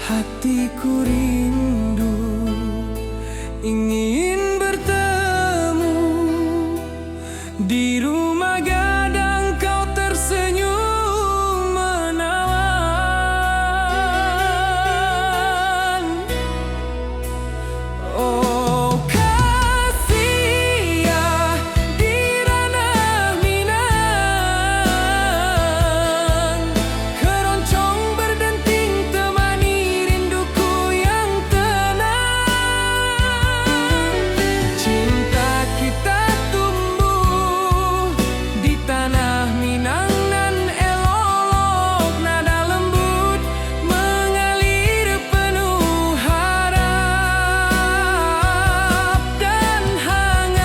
Hatiku rindu ingin bertemu di rumah gadang, kau tersenyum menawan. Oh kasih ya di ranah Minang, keroncong berdenting temani rinduku yang tenang. Cinta kita tumbuh di tanah Minang nan elok, nada lembut mengalir penuh harap dan hangat.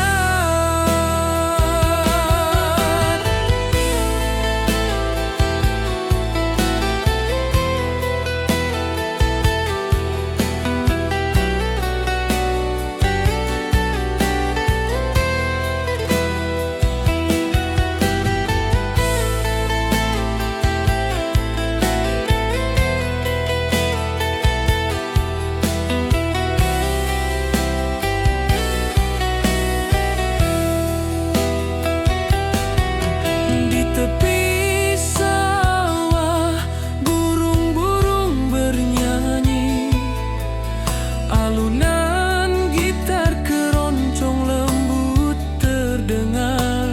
Di tepi sawah burung-burung bernyanyi, alunan gitar keroncong lembut terdengar.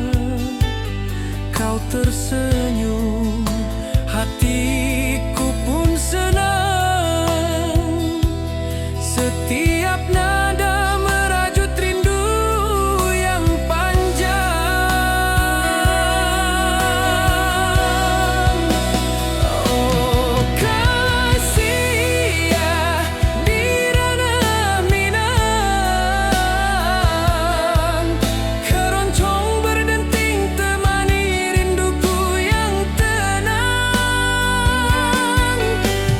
Kau tersenyum, hatiku pun senang. Setiap nada merajut rindu yang panjang. Oh kasih ya di ranah Minang, keroncong berdenting temani rinduku yang tenang.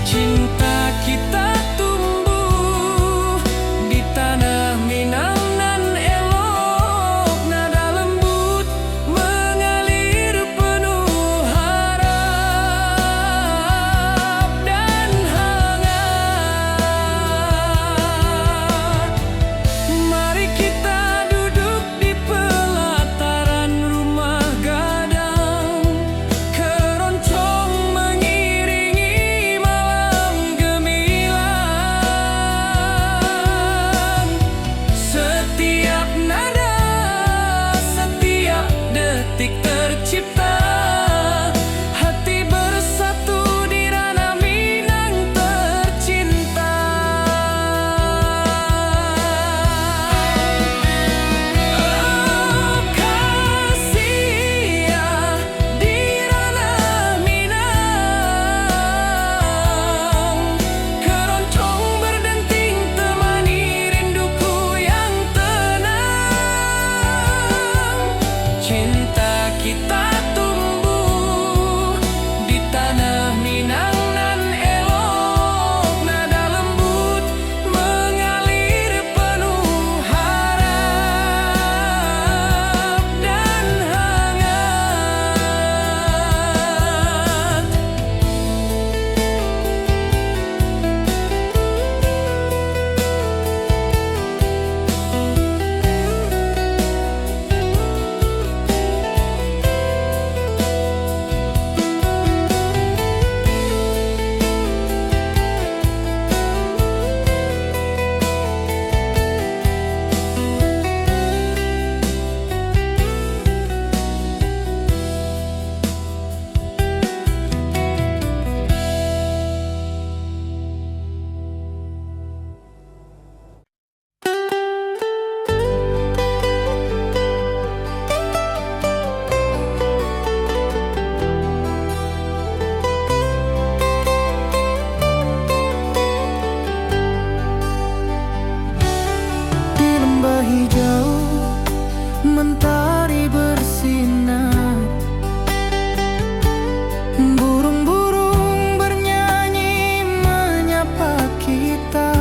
Cinta kita tumbuh di tanah Minang nan elok, nada lembut mengalir penuh harap dan hangat. Mari kita duduk di pelataran rumah gadang, keroncong mengiringi malam gemilang. Setiap nada, setiap detik tercipta, hati bersatu di ranah Minang tercinta. Oh kasih ya di ranah Minang, keroncong berdenting temani rinduku yang tenang. Cinta kita tumbuh di tanah Minang nan elok, nada lembut mengalir penuh harap dan hangat. Di lembah hijau mentari bersinar, burung-burung bernyanyi menyapa kita.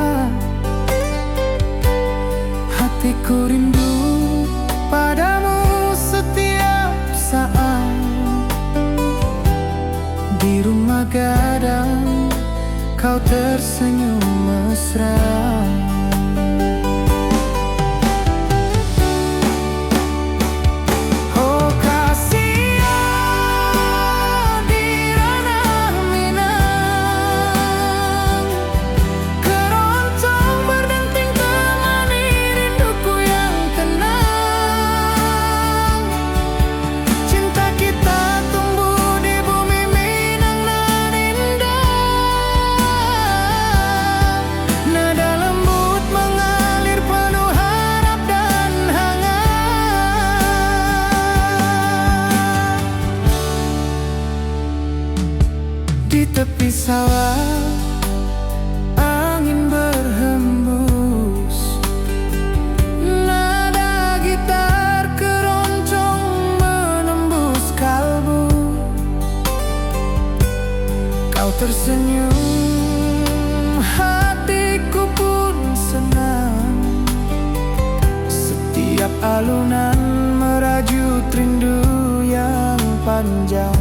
Hatiku rindu padamu setiap saat di rumah gadang, kau tersenyum mesra. Di tepi sawah, angin berhembus, nada gitar keroncong menembus kalbu. Kau tersenyum, hatiku pun senang. Setiap alunan merajut rindu yang panjang.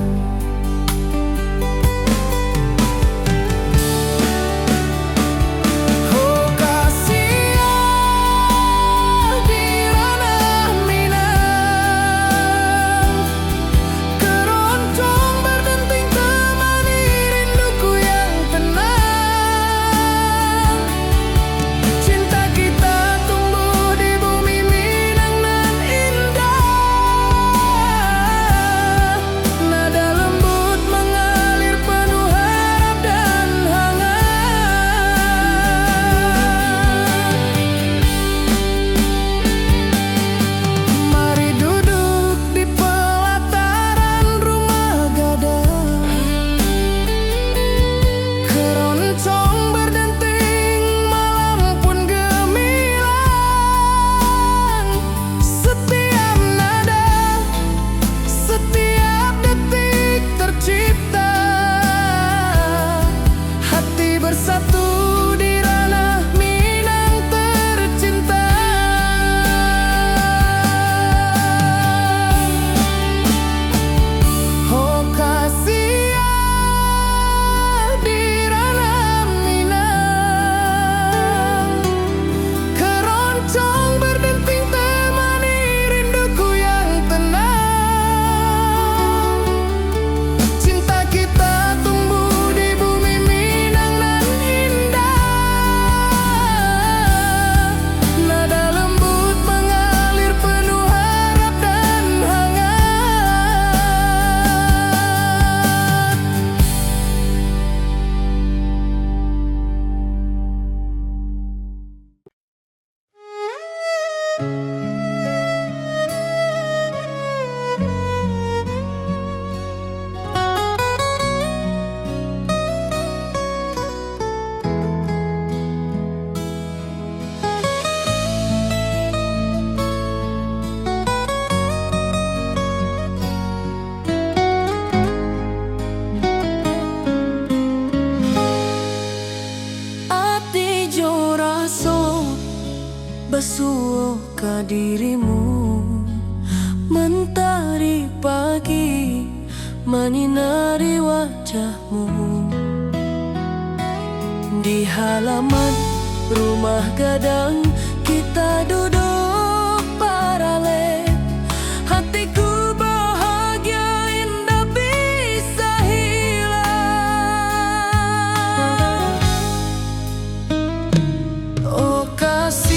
Basuh ke dirimu, mentari pagi menyinari wajahmu. Di halaman rumah gadang kita duduk paralel. Hatiku bahagia indah bisa hilang. Oh kasih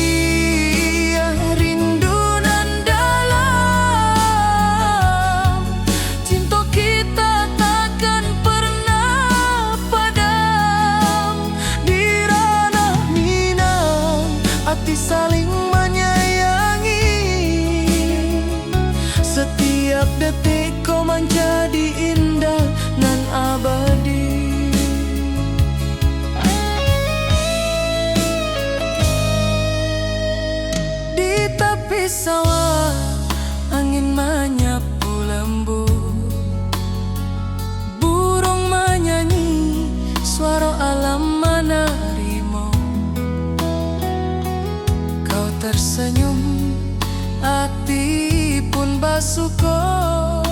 saling menyayangi. Setiap detik kau menjadi indah nan abadi. Di tepi sawah angin menyapu lembut, burung menyanyi, suara alam menari. Tersenyum, hati pun basuh kau.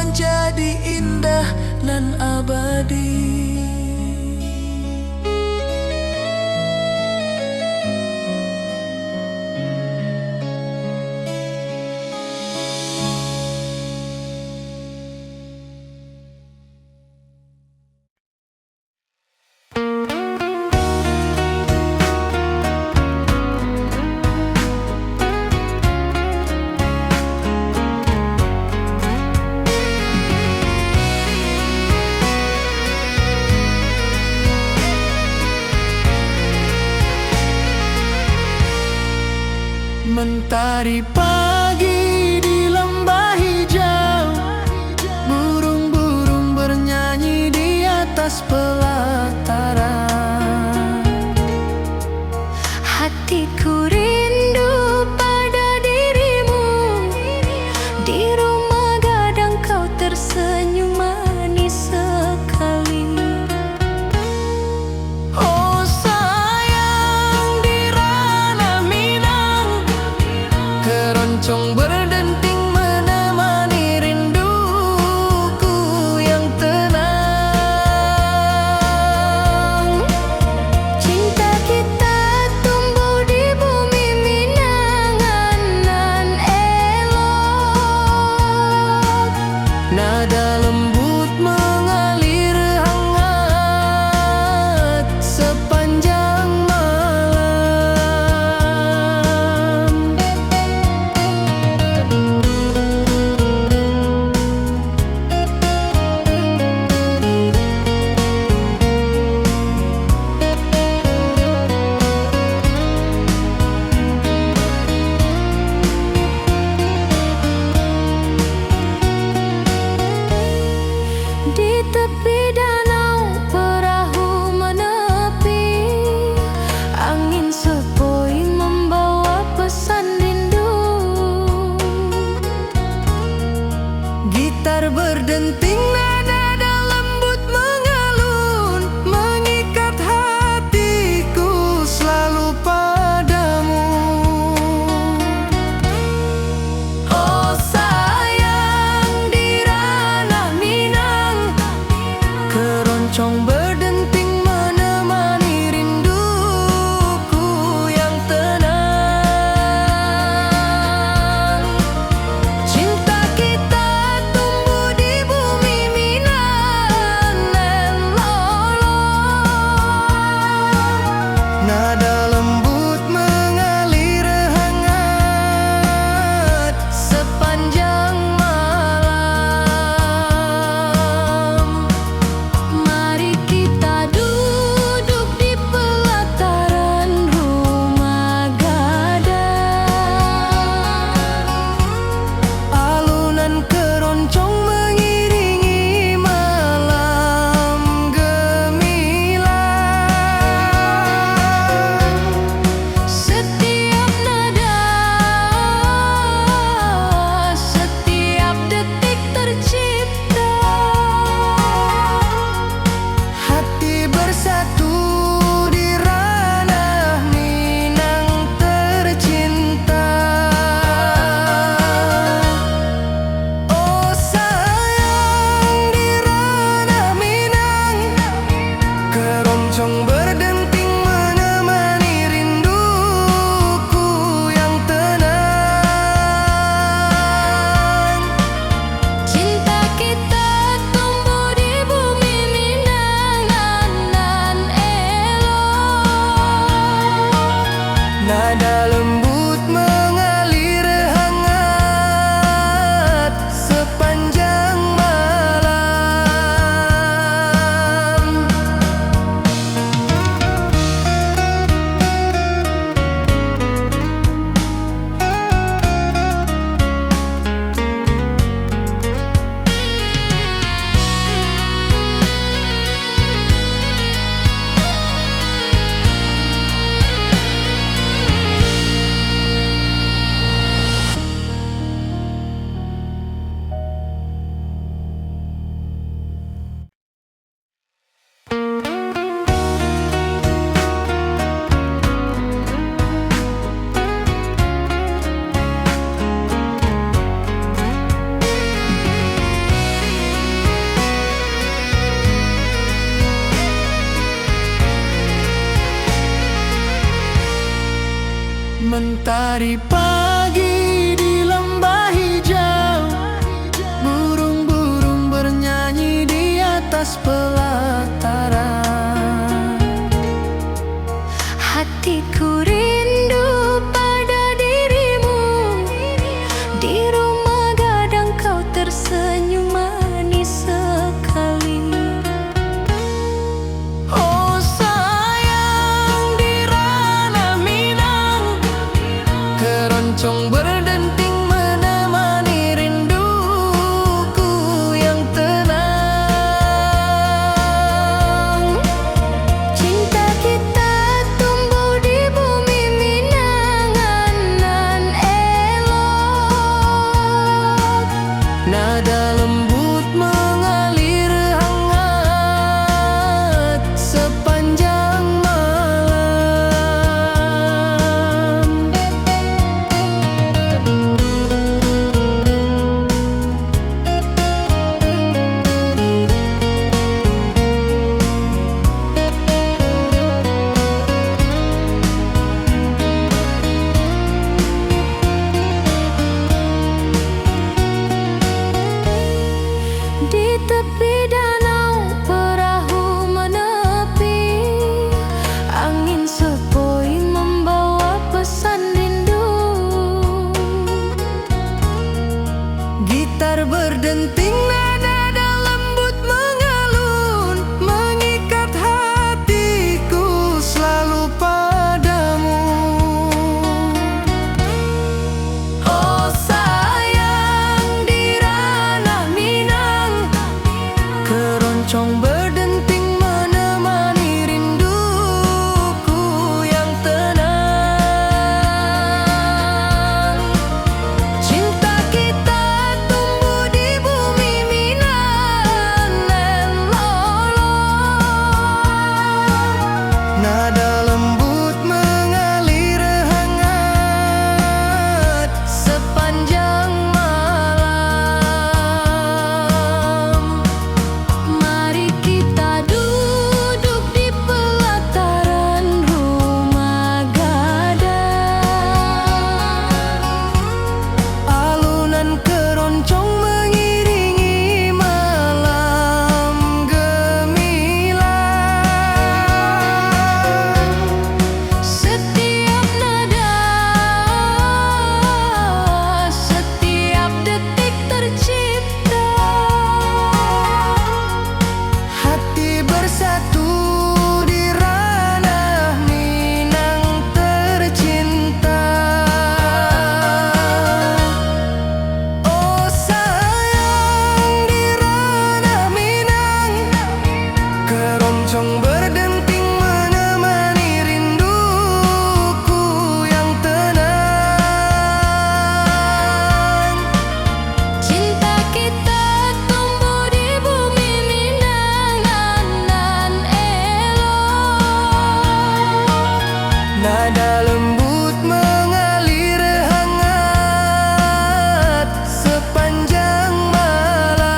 menjadi indah nan abadi. Mentari pagi di lembah hijau, burung-burung bernyanyi di atas pelataran. Hatiku rindu pada dirimu, di rumah gadang kau tersenyum manis sekali. Oh sayang, di ranah Minang keroncong berdenting menemani rinduku yang tenang. Cinta kita tumbuh di bumi Minangan nan elok. Nada lembut mengalir hangat sepanjang malam. Di tepi danau perahu menepi, angin sepoi membawa pesan rindu. Gitar berdenting, nada lembut mengalun, mengikat hatiku selalu padamu. Oh sayang, di ranah Minang keroncong berdenting menemani rinduku yang tenang. Cinta kita tumbuh di bumi Hari pagi di lembah hijau, burung-burung bernyanyi di atas pelataran. Hatiku rindu pada dirimu, di rumah gadang kau tersenyum manis sekali. Oh sayang, di ranah Minang, keroncong berdenting menemani rinduku yang tenang. Cinta kita tumbuh di bumi Minang nan elok. Nada lembut mengalir hangat sepanjang malam. Di tepi danau perahu menepi, angin sepoi membawa pesan rindu. Gitar berdenting, nada lembut mengalun, mengikat hatiku selalu padamu. Oh sayang, di ranah Minang, keroncong berdenting menemani rinduku yang tenang. Cinta kita tumbuh di bumi Minang nan lolong. Nada lembut mengalir hangat sepanjang malam. Mari kita duduk di pelataran rumah gadang. Alunan keroncong mengiringi malam gemilang. Setiap nada, setiap detik tercipta. Hati bersatu di ranah Minang tercinta. Oh sayang, di ranah Minang, keroncong berdenting menemani rinduku yang tenang. Cinta kita tumbuh di bumi Minang nan elok. Nada lembut mengalir hangat sepanjang malam.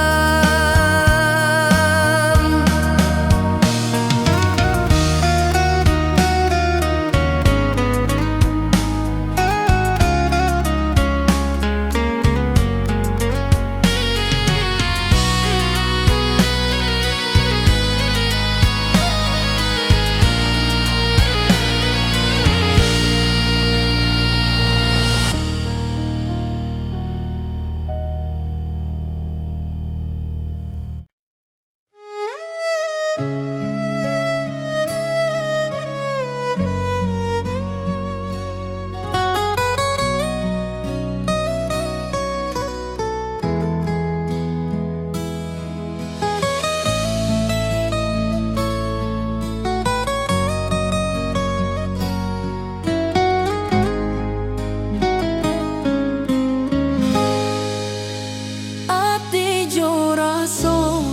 Ati jo raso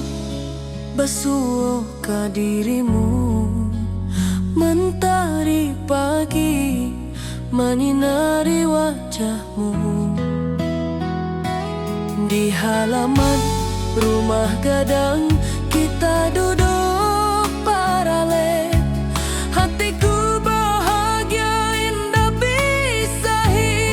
besuo ke dirimu, mentari pagi menyinari wajahmu. Di halaman rumah gadang kita duduk paralel. Hatiku bahagia indah bisa hidup.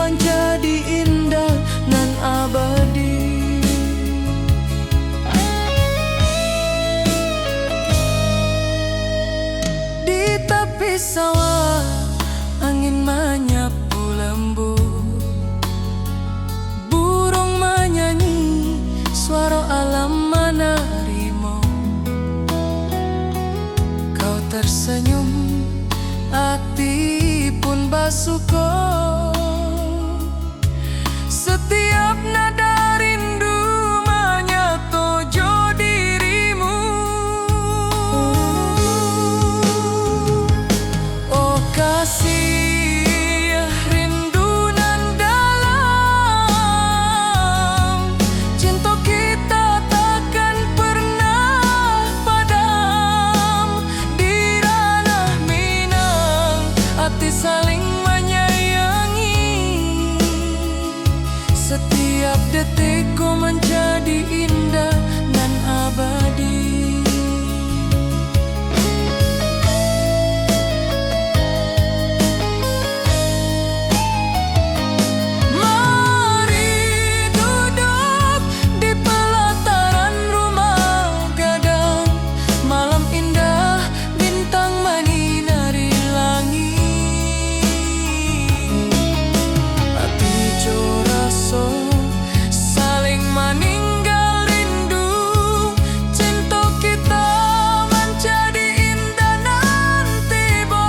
menjadi indah nan abadi. Di tepi sawah angin menyapu lembut, burung menyanyi, suara alam menerimu. Kau tersenyum, hati pun bersyukur. Setiap nada rindu menyatu dirimu. Oh kasih rindu nan dalam, cinta kita takkan pernah padam. Di ranah Minang hati saling menyayangi. Setiap detikku menjadi indah dan abadi. Mari duduk di pelataran rumah gadang, malam indah bintang menyinari langit. Hati joraso saling meninggal rindu, cinta kita menjadi indah nanti bo.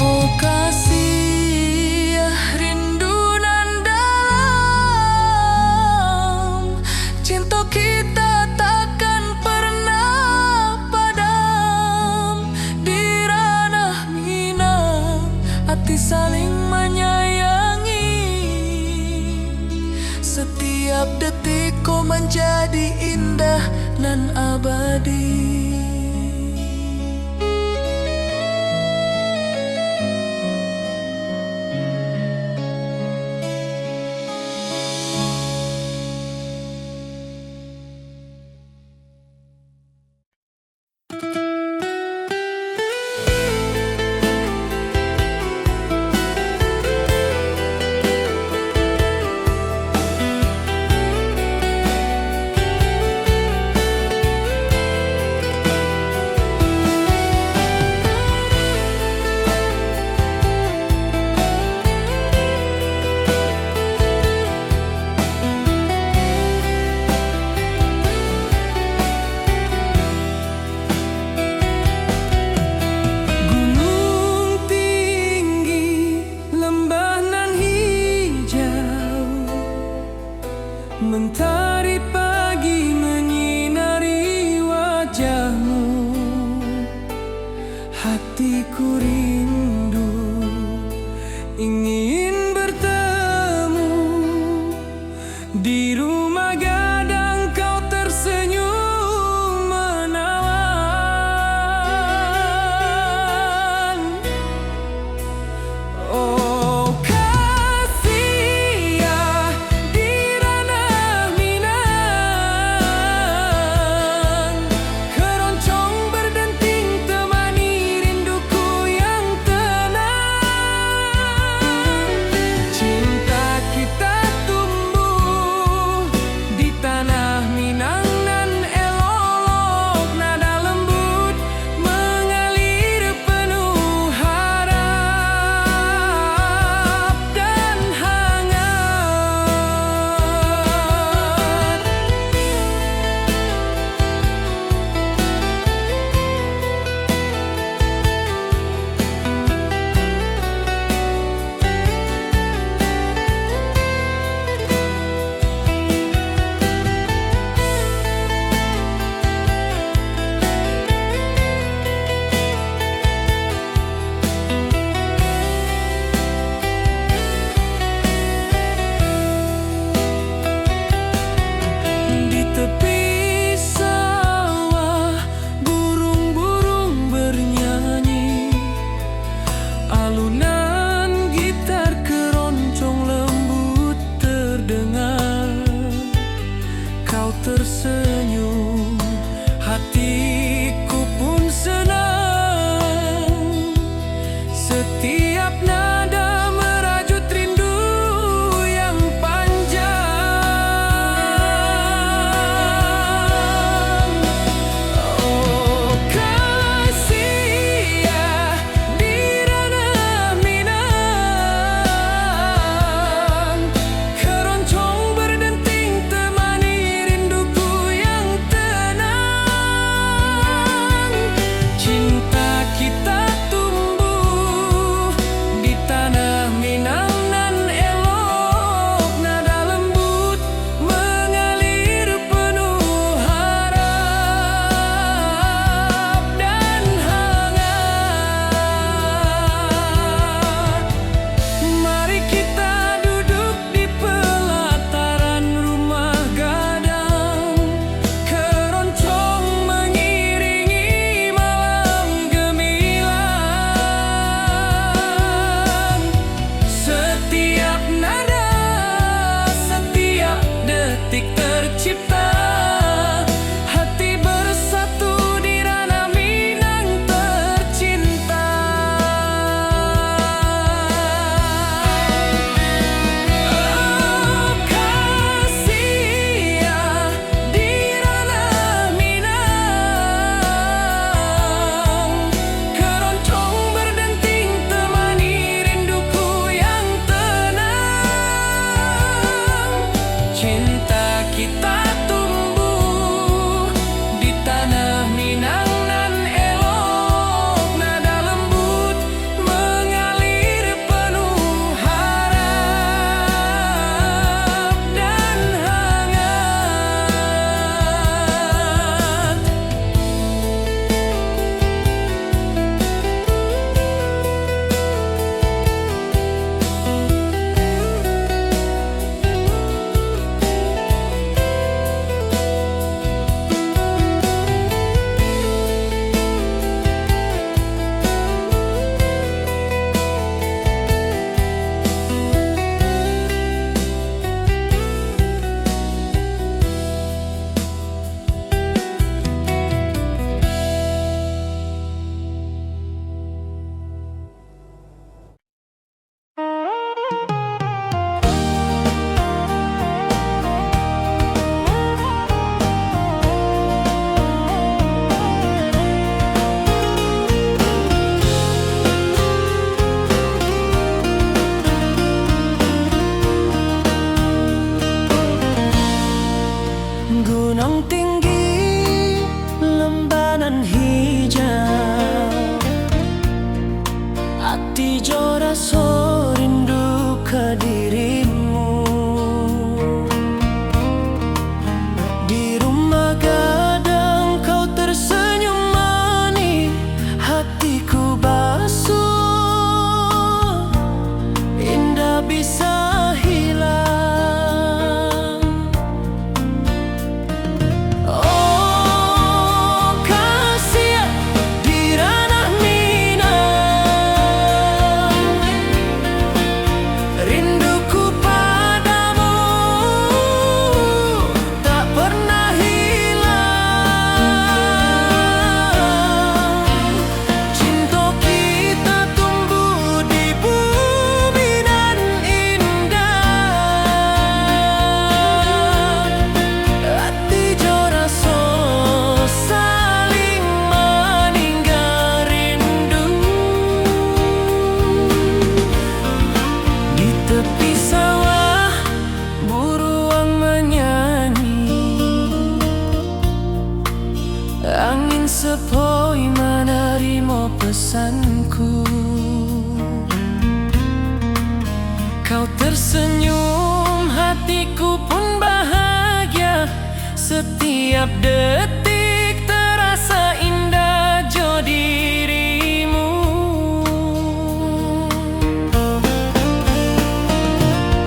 Oh kasih rindu nan dalam, cinta kita takkan pernah padam. Di ranah Minang hati saling menyayangi. Setiap detikku menjadi indah nan abadi. suka dirimu. Di rumah gadang kau tersenyum manis, hatiku basuh, indah bisa hilang. Oh kasih di ranah Minang, rinduku padamu tak pernah hilang. Cinta kita tumbuh di bumi dan indah, hati jo rasa saling meninggal rindu. Di tepi sawah buruang menyanyi, angin sepoi menerima pesanku. Kau tersenyum, hatiku pun bahagia. Setiap detik terasa indah jo dirimu.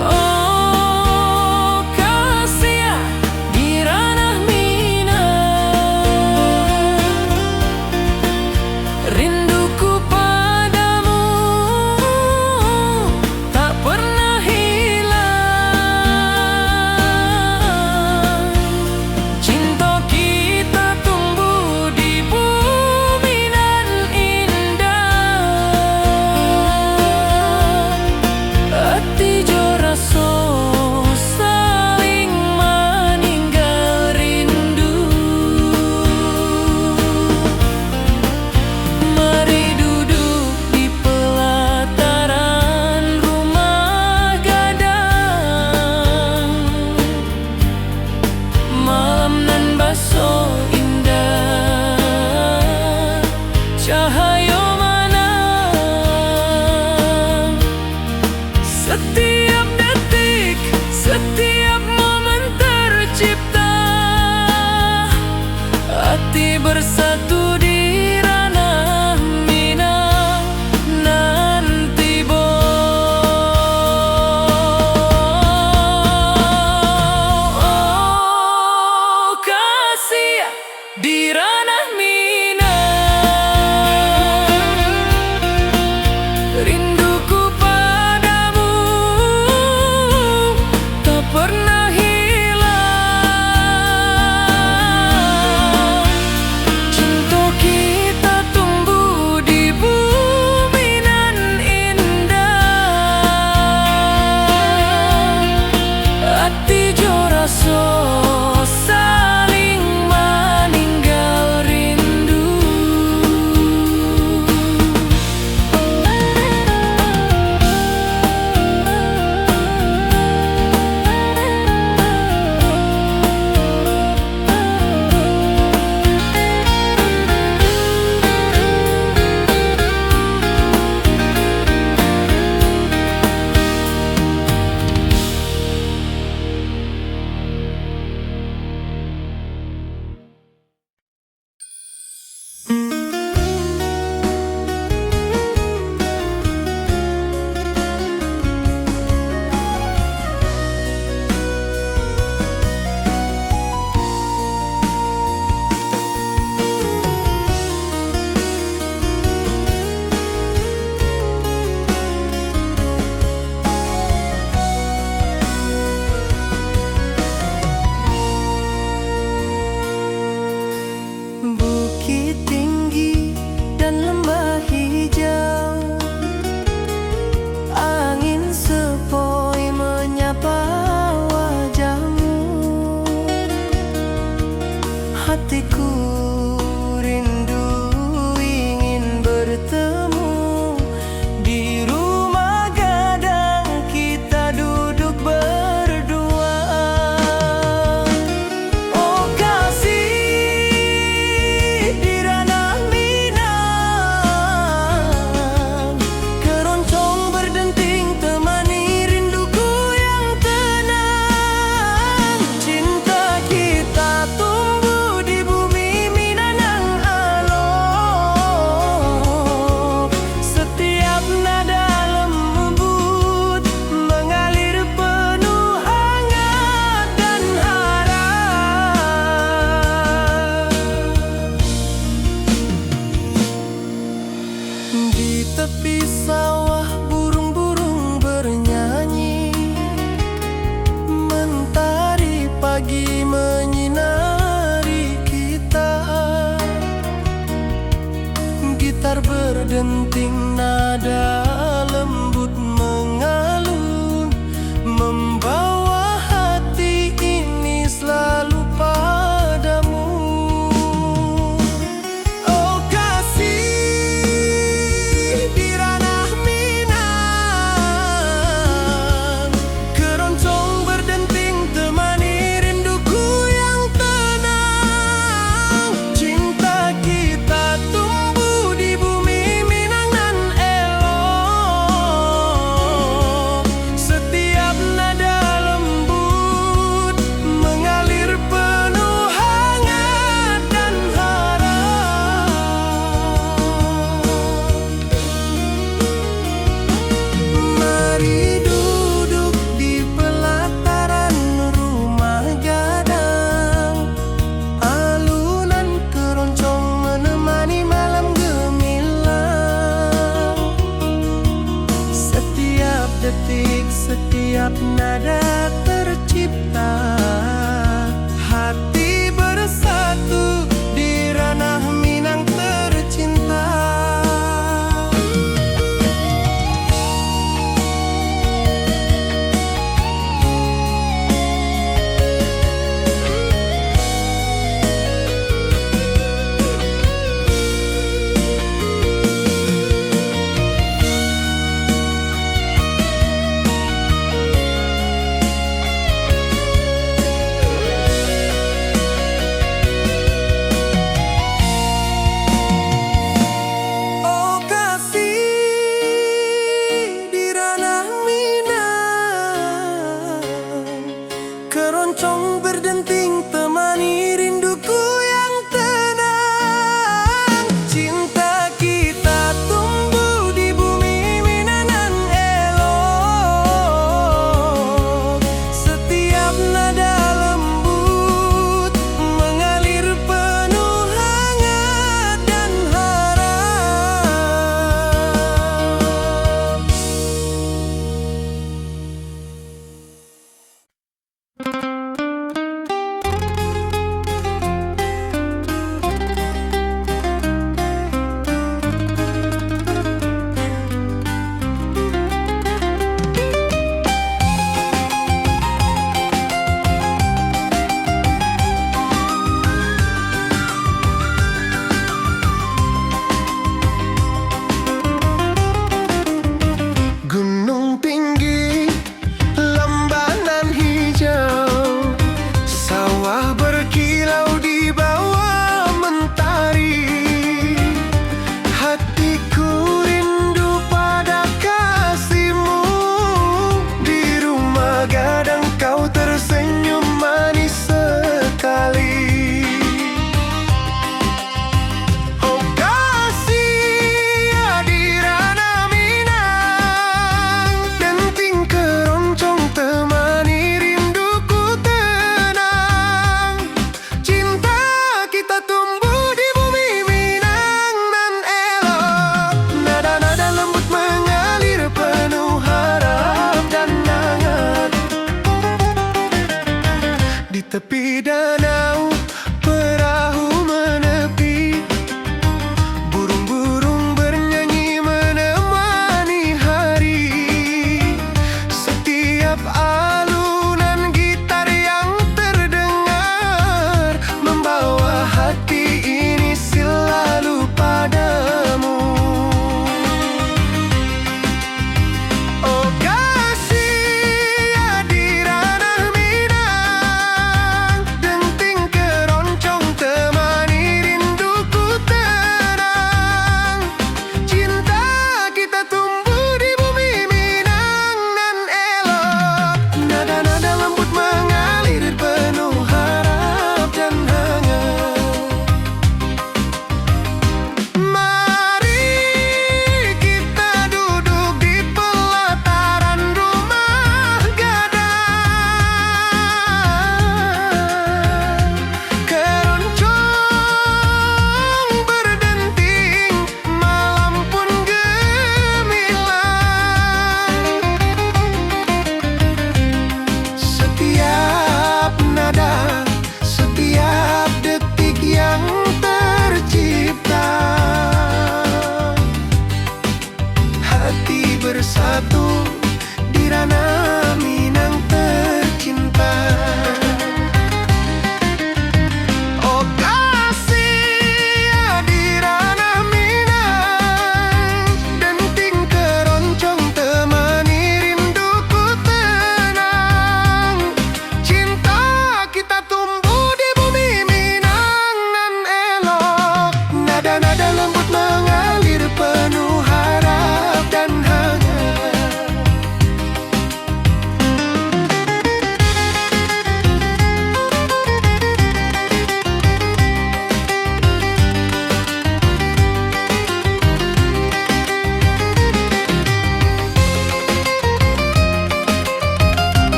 Oh kasih di ranah Minang, rinduku padamu tak pernah hilang. Cinta kita tumbuh di bumi dan indah, hati jo rasa saling meninggal rindu. Mari duduk di pelataran rumah gadang, malam nan baso indah, cahaya menang. Setiap detik, setiap momen tercipta, hati bersatu di ranah Minang. Nanti oh kasih di ranah Minang, rinduku padamu detik, setiap nada tercipta. Hati bersatu di ranah Minang tercinta.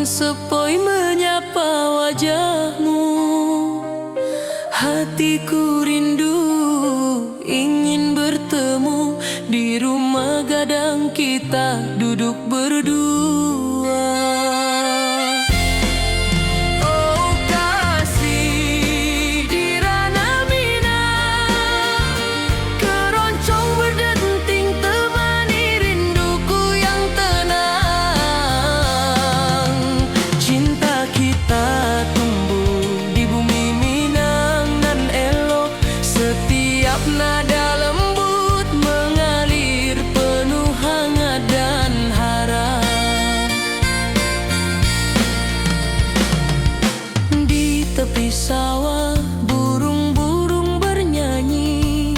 angin sepoi menyapa wajahmu. Hatiku rindu ingin bertemu di rumah gadang kita duduk berdua. Oh kasih di ranah Minang, keroncong berdenting temani rinduku yang tenang. Cinta kita tumbuh di bumi Minang nan elok, setiap nada lembut mengalir penuh hangat dan harap. Di tepi sawah burung-burung bernyanyi,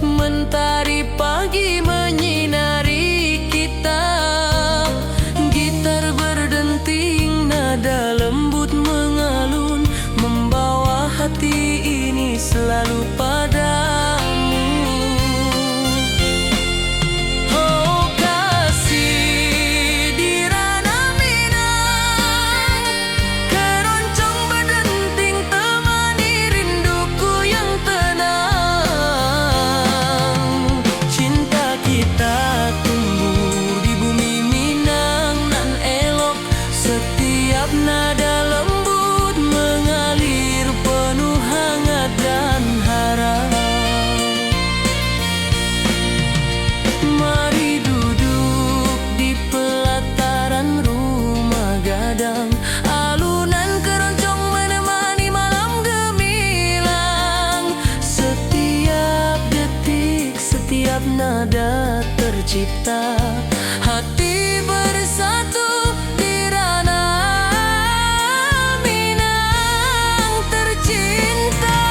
mentari pagi menyinari kita. Gitar berdenting, nada lembut mengalun, membawa hati ini selalu padamu. Oh kasih di ranah Minang, keroncong berdenting temani rinduku yang tenang. Cinta kita tumbuh di bumi Minang nan elok, setiap nada lembut mengalir penuh hangat dan harap. Mari duduk di pelataran rumah gadang, alunan keroncong menemani malam gemilang. Setiap detik, setiap nada tercipta, hati bersatu di ranah Minang tercinta.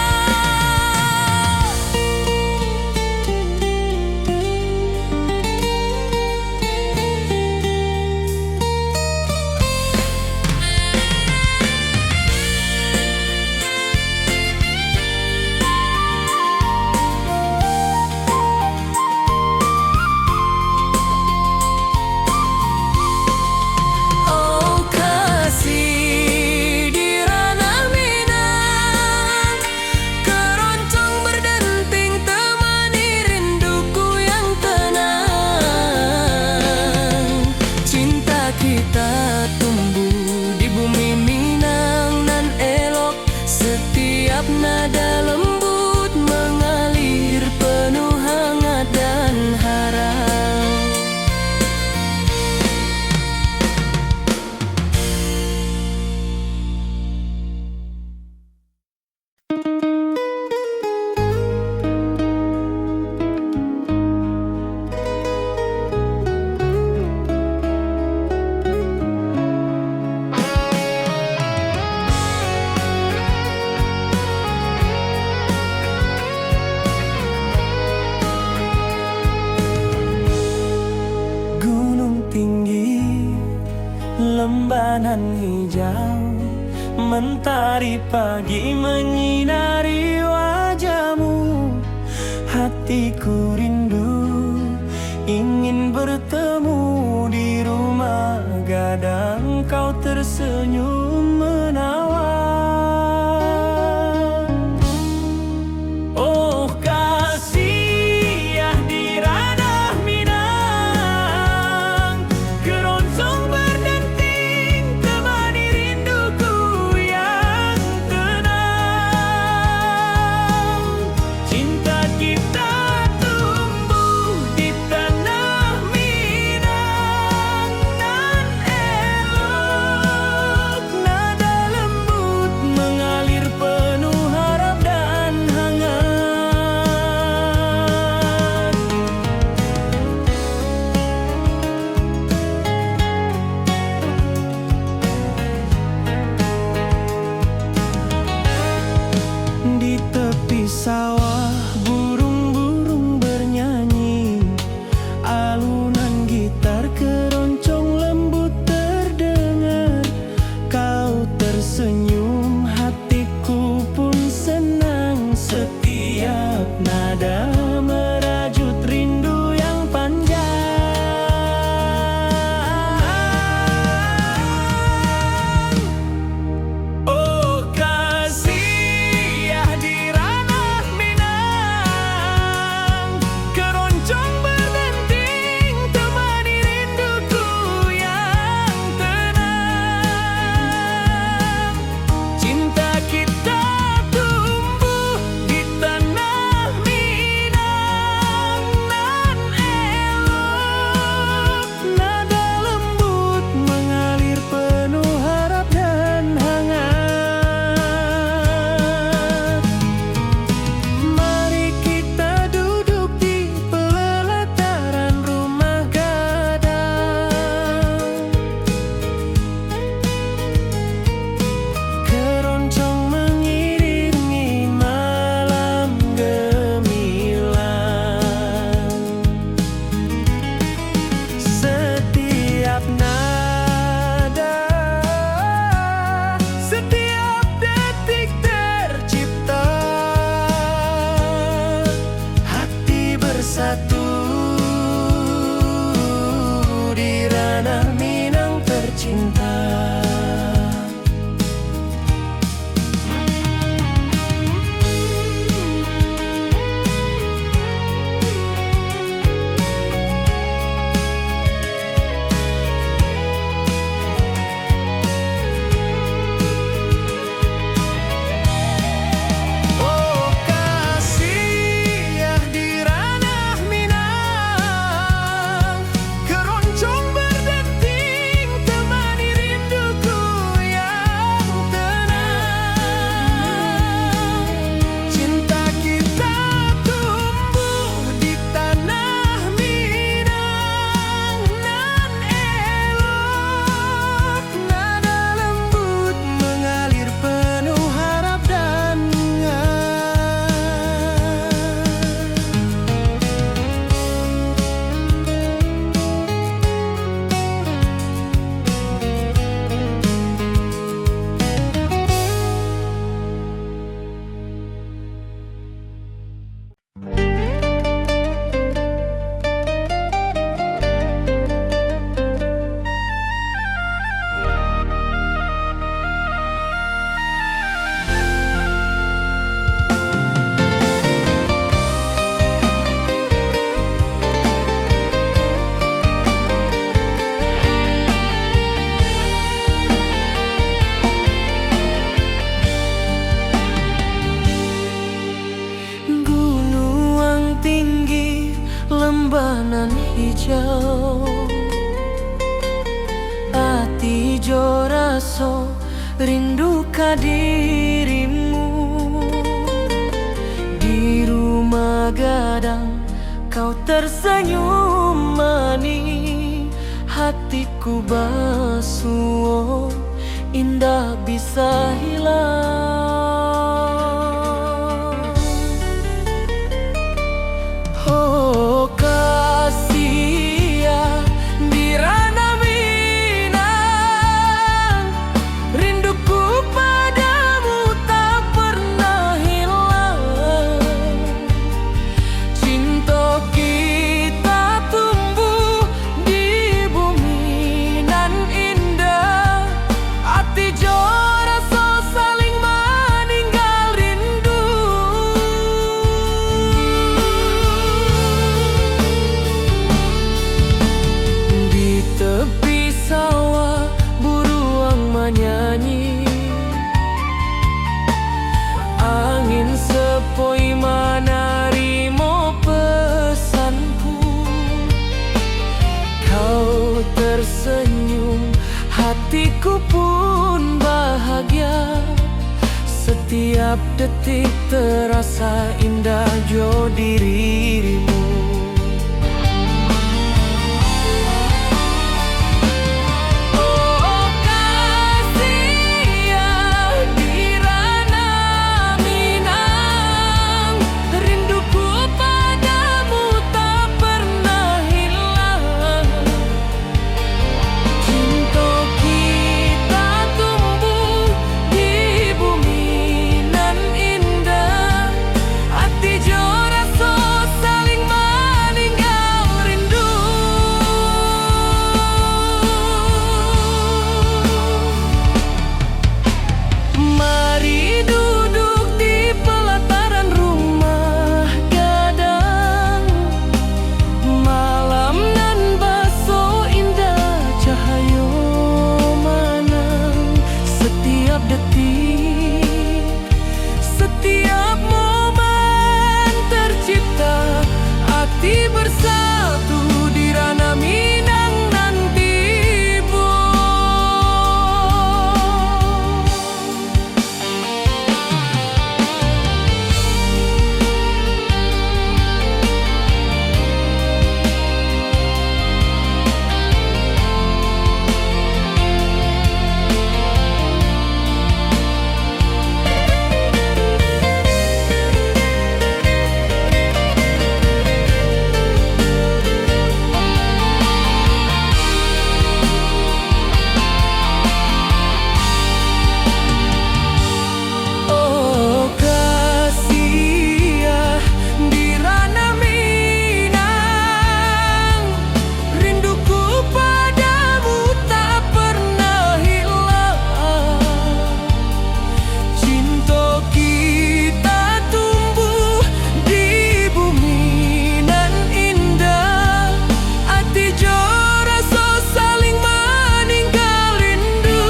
Oh kasih di ranah Minang, keroncong berdenting temani rinduku yang tenang. Cinta kita tumbuh di bumi Minang nan elok, setiap nada lembut mengalir penuh hangat dan harap. Gunung tinggi, lembanan hijau, mentari pagi menyinari wajahmu. Hatiku rindu ingin bertemu di rumah gadang, kau tersenyum menawan. Oh kasih ya di ranah Minang, keroncong berdenting temani rinduku yang tenang. Cinta kita tumbuh di tanah Minang nan elok, Hati jo raso rindu ka dirimu. Di rumah gadang kau tersenyum manis, hatiku basuh indah bisa hilang. Oh kasih ya di ranah Minang, rinduku padamu tak pernah hilang. Cinta kita tumbuh di bumi nan indah, hati jo rasa saling meninggal rindu. Di tepi sawah buruang menyanyi, angin sepoi menarimo pesanku. Kau tersenyum, hatiku pun bahagia. Setiap detik terasa indah jo dirimu. Oh kasih ya di ranah Minang, rinduku padamu tak pernah hilang. Cinta kita tumbuh di bumi nan indah, hati jo rasa saling meninggal rindu. Mari duduk di pelataran rumah gadang, malam nan baso indah cahayo manang. Setiap detik, setiap momen tercipta, hati bersatu di ranah Minang nanti bu. Oh kasih ya di ranah Minang, rinduku padamu tak pernah hilang. Cinta kita tumbuh di bumi nan indah, hati jo rasa saling meninggal rindu.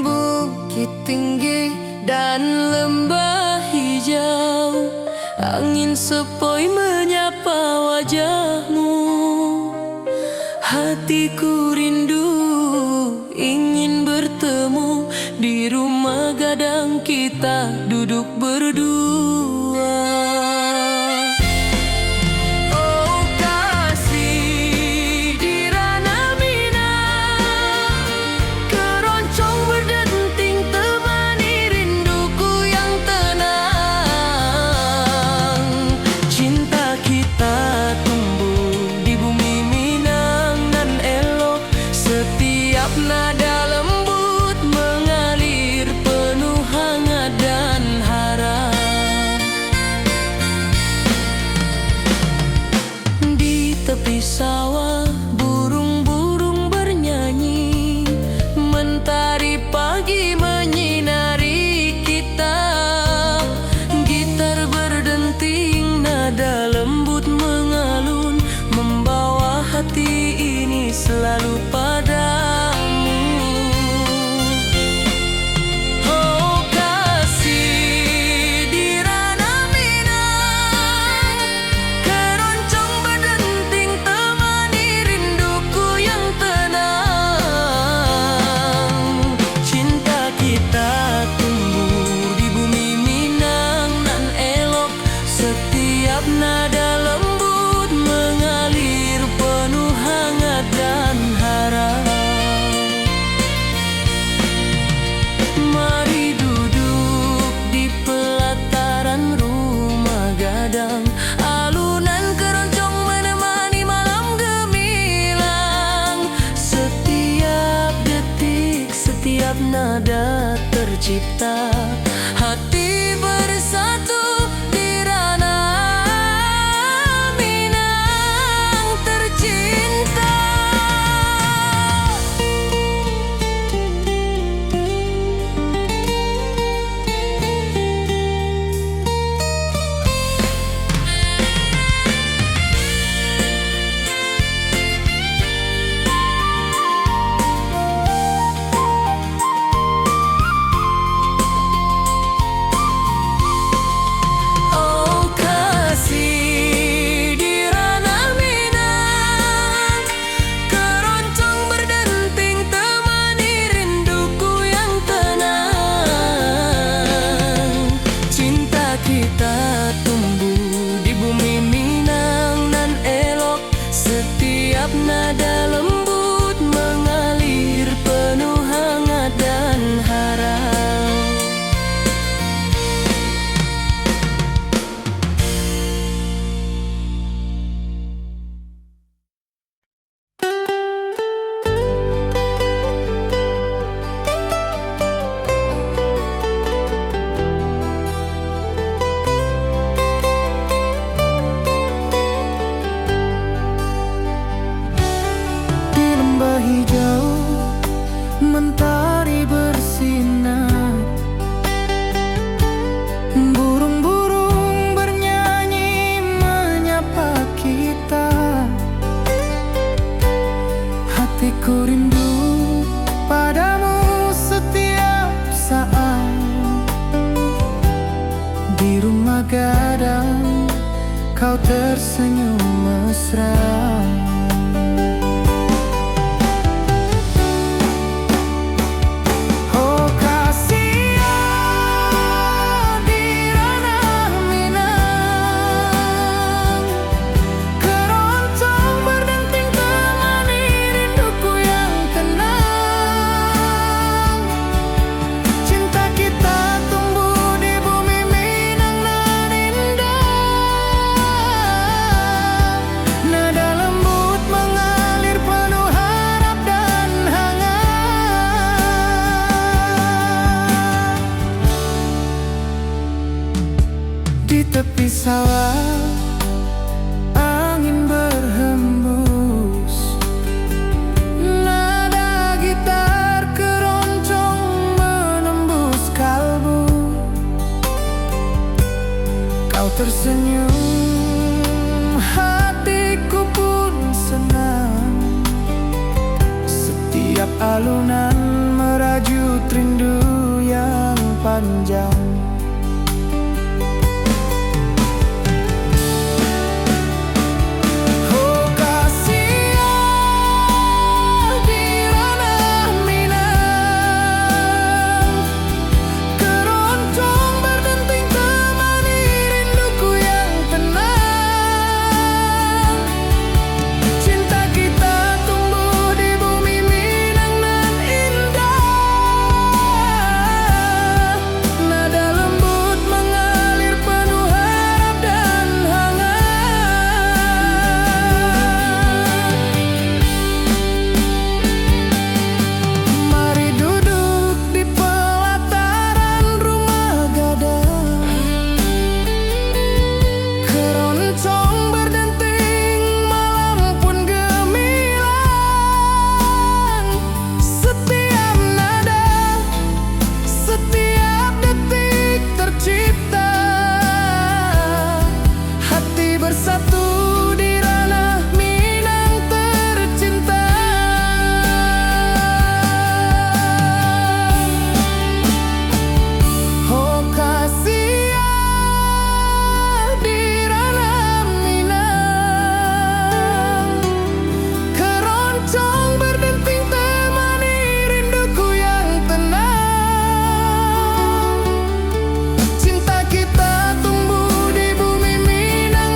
Bukit tinggi dan lembah hijau, angin sepoi menyapa wajahmu. Hatiku rindu ingin bertemu di rumah gadang kita duduk berdua. Oh kasih di ranah Minang, keroncong berdenting temani rinduku yang tenang. Cinta kita Setiap nada lembut mengalir penuh hangat dan harap. Mari duduk di pelataran rumah gadang, alunan keroncong menemani malam gemilang. Setiap detik, setiap nada tercipta, hati bersatu di ranah Minang tercinta. Oh kasih di ranah Minang, keroncong berdenting temani rinduku yang tenang. Cinta kita tumbuh di bumi Minang nan elok, setiap nada lembut mengalir penuh hangat dan harap. Di lembah hijau mentari bersinar, burung-burung bernyanyi menyapa kita. Hatiku rindu padamu setiap saat. Di rumah gadang kau tersenyum mesra. Oh kasih di ranah Minang, keroncong berdenting temani rinduku yang tenang. Cinta kita tumbuh di bumi Minang nan indah. Nada lembut mengalir penuh harap dan hangat. Di tepi sawah angin berhembus, nada gitar keroncong menembus kalbu. Kau tersenyum, hatiku pun senang. Setiap alunan merajut rindu yang panjang. Oh kasih di ranah Minang, keroncong berdenting temani rinduku yang tenang. Cinta kita tumbuh di bumi Minang nan indah. Nada lembut mengalir penuh harap dan hangat. Mari duduk di pelataran rumah gadang, keroncong berdenting malam pun gemilang. Setiap nada, setiap detik tercipta, hati bersatu di ranah Minang tercinta. Oh kasih di ranah Minang, keroncong berdenting temani rinduku yang tenang. Cinta kita tumbuh di bumi Minang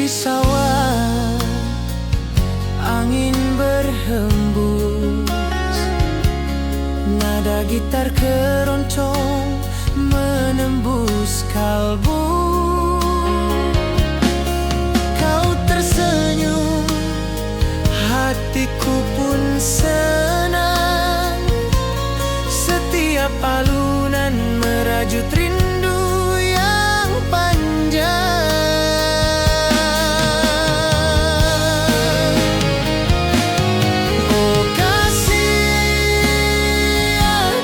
tepi sawah, angin berhembus, nada gitar keroncong menembus kalbu. Kau tersenyum, hatiku pun senang. Setiap alunan merajut rindu yang panjang. Oh kasih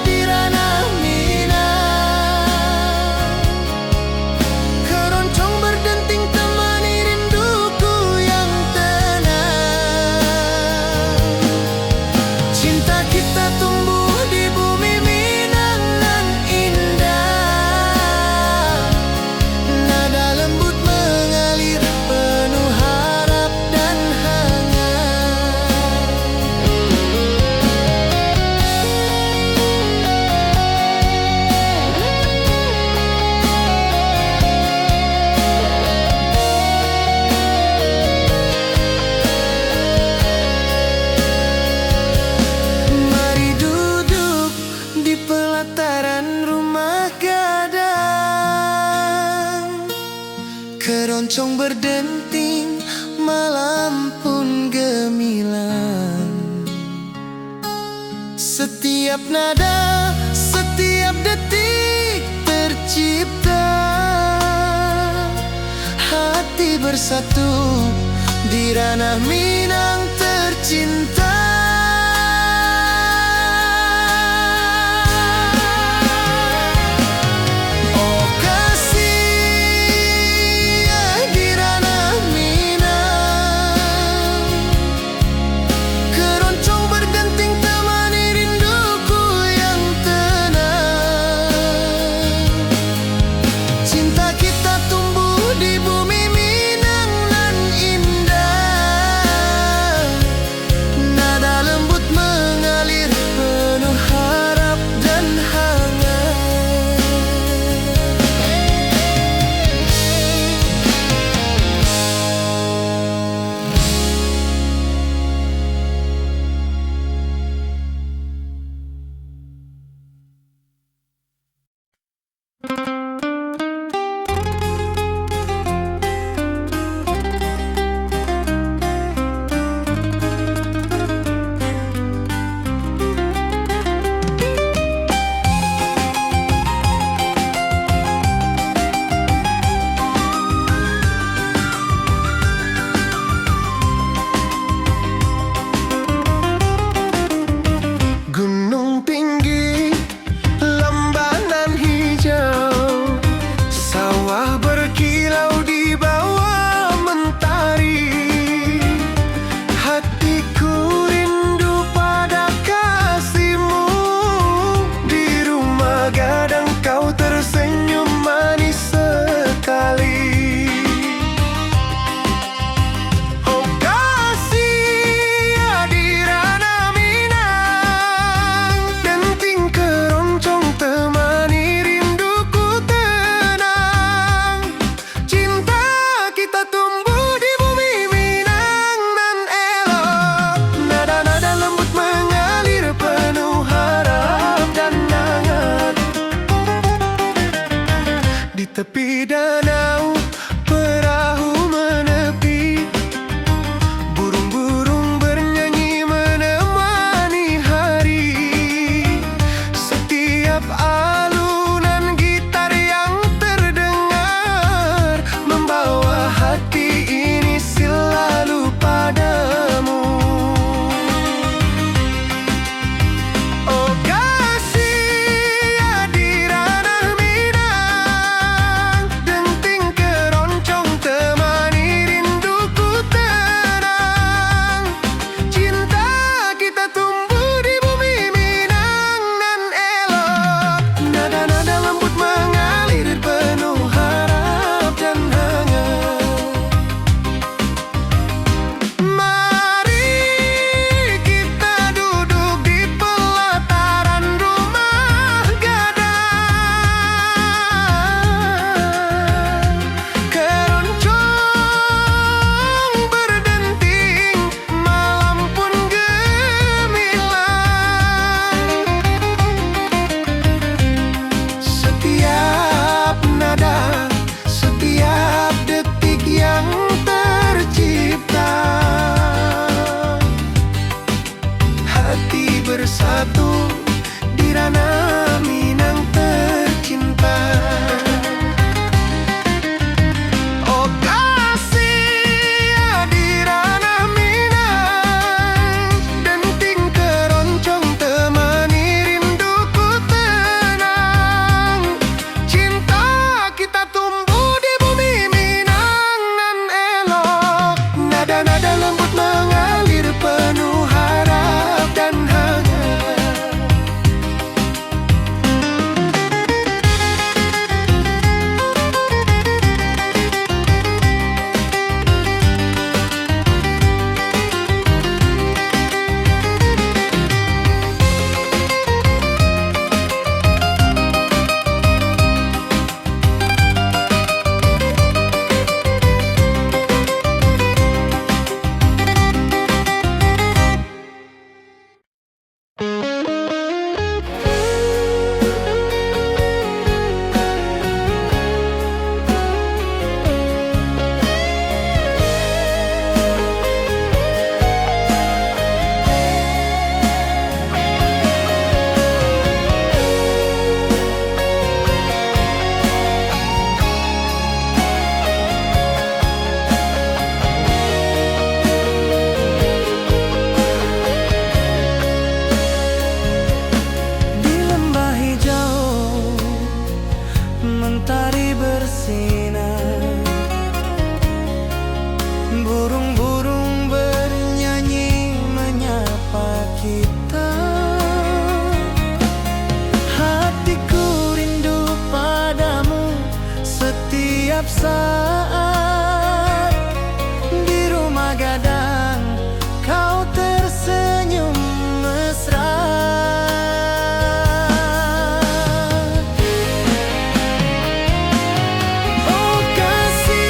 di ranah Minang, keroncong berdenting temani rinduku yang tenang. Cinta kita tumbuh di bumi Minang nan indah. Nada lembut mengalir penuh harap dan hangat. Mari duduk di pelataran rumah gadang, keroncong berdenting, malam pun gemilang. Setiap nada, setiap detik tercipta, hati bersatu di ranah Minang tercinta. Oh kasih di ranah Minang, keroncong berdenting temani rinduku yang tenang. Cinta kita tumbuh di bumi Minang nan indah. Nada lembut mengalir penuh harap dan hangat. Gunung tinggi, lembanan hijau, sawah berkilau di bawah mentari. Hatiku rindu pada kasihmu. Di rumah gadang kau tersenyum manis sekali. Oh kasih di ranah Minang, denting keroncong temani rinduku tenang. Cinta kita tumbuh di bumi Minang nan elok. Nada-nada lembut mengalir penuh harap dan hangat. Di tepi danau perahu menepi, burung-burung bernyanyi menemani hari. Setiap alunan gitar yang terdengar membawa hati ini selalu padamu. Oh kasih di ranah Minang, denting saat di rumah gadang kau tersenyum mesra. Oh kasih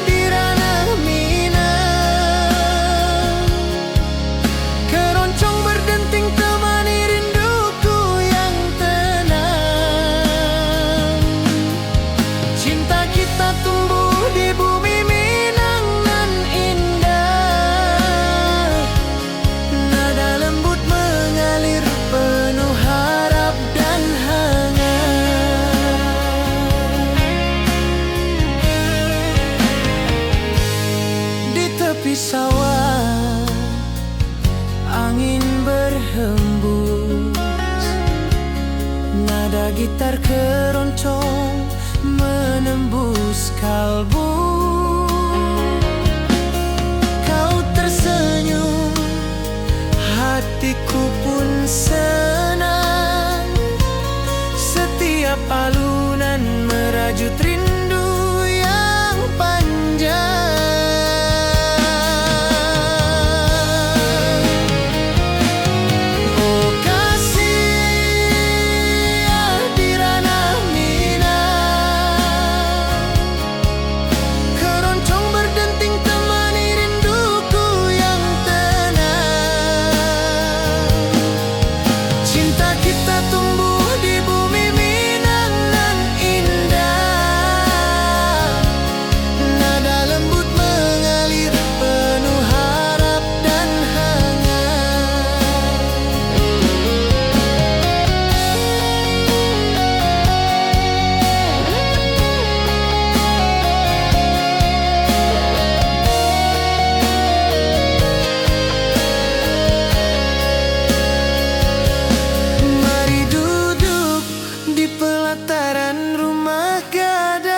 di ranah Minang, keroncong berdenting temani rinduku yang tenang. Cinta kita tumbuh di bumi Minang nan indah, nada lembut mengalir penuh harap dan hangat. Di tepi sawah angin berhembus, nada gitar keroncong menembus kalbu. Kau tersenyum, hatiku pun senang. Setiap alunan merajut rindu yang panjang. Oh kasih di ranah Minang, keroncong berdenting temani rinduku yang tenang. Cinta kita tumbuh di bumi Minang nan indah, nada lembut mengalir penuh harap dan hangat. Mari duduk di pelataran rumah gadang,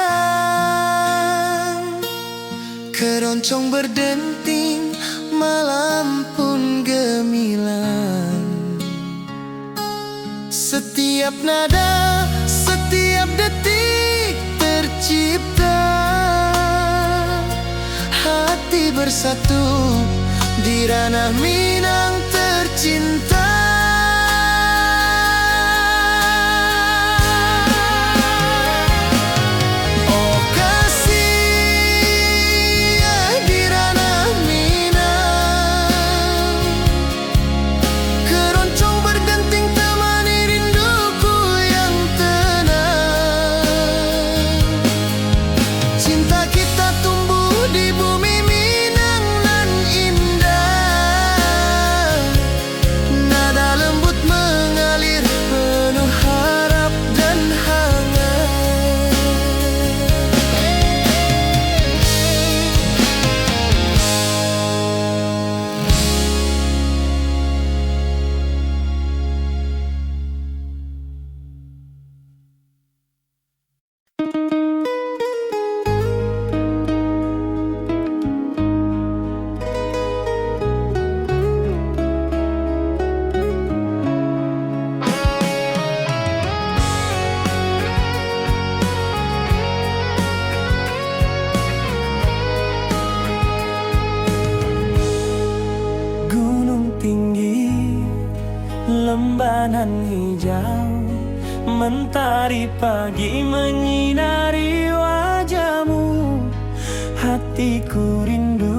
keroncong berdenting, malam pun gemilang. Setiap nada, setiap detik tercipta, hati bersatu di ranah Minang tercinta. Oh kasih di ranah Minang, keroncong berdenting temani rinduku yang tenang. Cinta kita tumbuh di bumi Minang nan indah, nada lembut mengalir penuh harap dan hangat. Gunung tinggi, lembanan hijau, mentari pagi menyinari wajahmu. Hatiku rindu